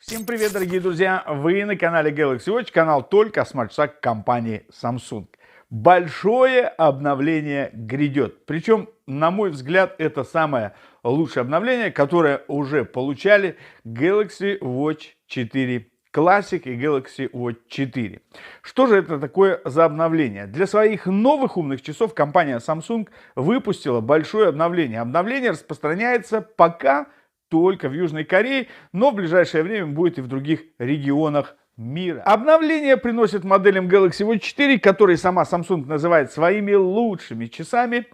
Всем привет, дорогие друзья! Вы на канале Galaxy Watch, канал только о смарт-часах компании Samsung. Большое обновление грядет. Причем, на мой взгляд, это самое лучшее обновление, которое уже получали Galaxy Watch 4 Classic и Galaxy Watch 4. Что же это такое за обновление? Для своих новых умных часов компания Samsung выпустила большое обновление. Обновление распространяется пока только в Южной Корее, но в ближайшее время будет и в других регионах мира. Обновление приносит моделям Galaxy Watch 4, которые сама Samsung называет своими лучшими часами,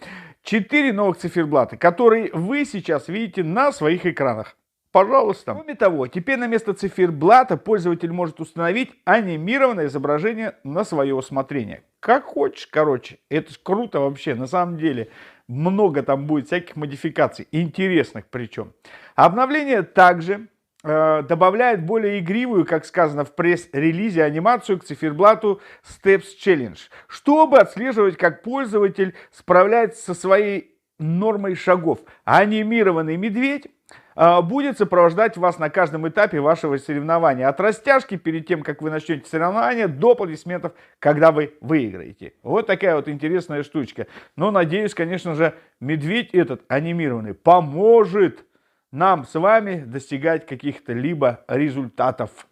4 новых циферблата, которые вы сейчас видите на своих экранах. Пожалуйста. Кроме того, теперь на место циферблата пользователь может установить анимированное изображение на свое усмотрение. Как хочешь, короче. Это ж круто вообще, на самом деле. Много там будет всяких модификаций, интересных причем. Обновление также добавляет более игривую, как сказано в пресс-релизе, анимацию к циферблату Steps Challenge, чтобы отслеживать, как пользователь справляется со своей нормой шагов. Анимированный медведь будет сопровождать вас на каждом этапе вашего соревнования. От растяжки перед тем, как вы начнете соревнования, до аплодисментов, когда вы выиграете. Вот такая вот интересная штучка. Но надеюсь, конечно же, медведь этот анимированный поможет нам с вами достигать каких-то либо результатов.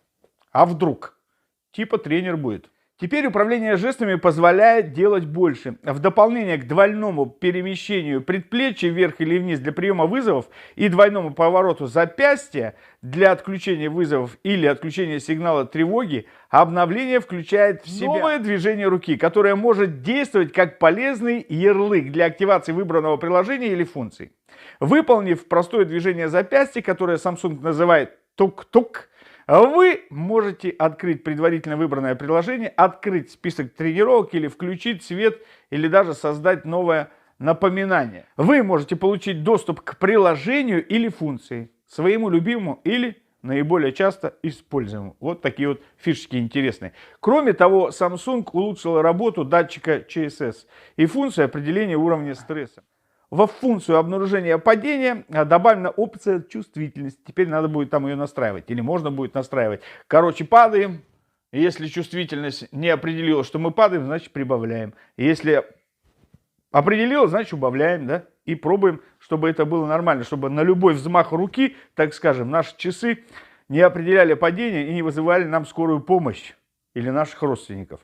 А вдруг? Типа тренер будет. Теперь управление жестами позволяет делать больше. В дополнение к двойному перемещению предплечья вверх или вниз для приема вызовов и двойному повороту запястья для отключения вызовов или отключения сигнала тревоги, обновление включает в себя новое движение руки, которое может действовать как полезный ярлык для активации выбранного приложения или функции. Выполнив простое движение запястья, которое Samsung называет тук-тук, вы можете открыть предварительно выбранное приложение, открыть список тренировок или включить свет, или даже создать новое напоминание. Вы можете получить доступ к приложению или функции, своему любимому или наиболее часто используемому. Вот такие вот фишечки интересные. Кроме того, Samsung улучшила работу датчика CSS и функцию определения уровня стресса. Во функцию обнаружения падения добавлена опция чувствительности. Теперь надо будет там ее настраивать. Или можно будет настраивать. Короче, падаем. Если чувствительность не определила, что мы падаем, значит прибавляем. Если определила, значит убавляем. Да? И пробуем, чтобы это было нормально. Чтобы на любой взмах руки, так скажем, наши часы не определяли падение и не вызывали нам скорую помощь. Или наших родственников.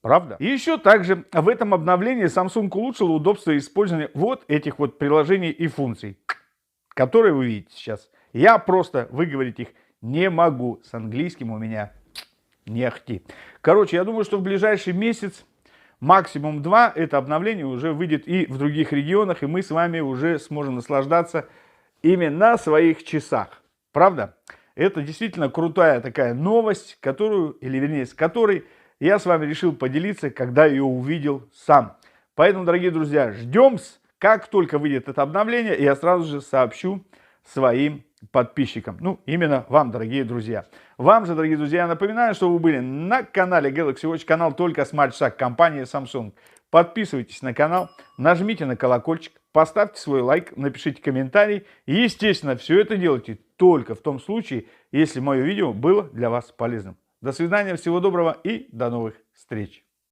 Правда? И еще также в этом обновлении Samsung улучшила удобство использования вот этих вот приложений и функций, которые вы видите сейчас. Я просто выговорить их не могу. С английским у меня не ахти. Короче, я думаю, что в ближайший месяц, максимум 2, это обновление уже выйдет и в других регионах, и мы с вами уже сможем наслаждаться ими на своих часах. Правда? Это действительно крутая такая новость, которую, или вернее, с которой я с вами решил поделиться, когда ее увидел сам. Поэтому, дорогие друзья, ждем, как только выйдет это обновление, я сразу же сообщу своим подписчикам. Ну, именно вам, дорогие друзья. Вам же, дорогие друзья, я напоминаю, что вы были на канале Galaxy Watch, канал только о смарт-часах компании Samsung. Подписывайтесь на канал, нажмите на колокольчик, поставьте свой лайк, напишите комментарий. И, естественно, все это делайте только в том случае, если мое видео было для вас полезным. До свидания, всего доброго и до новых встреч.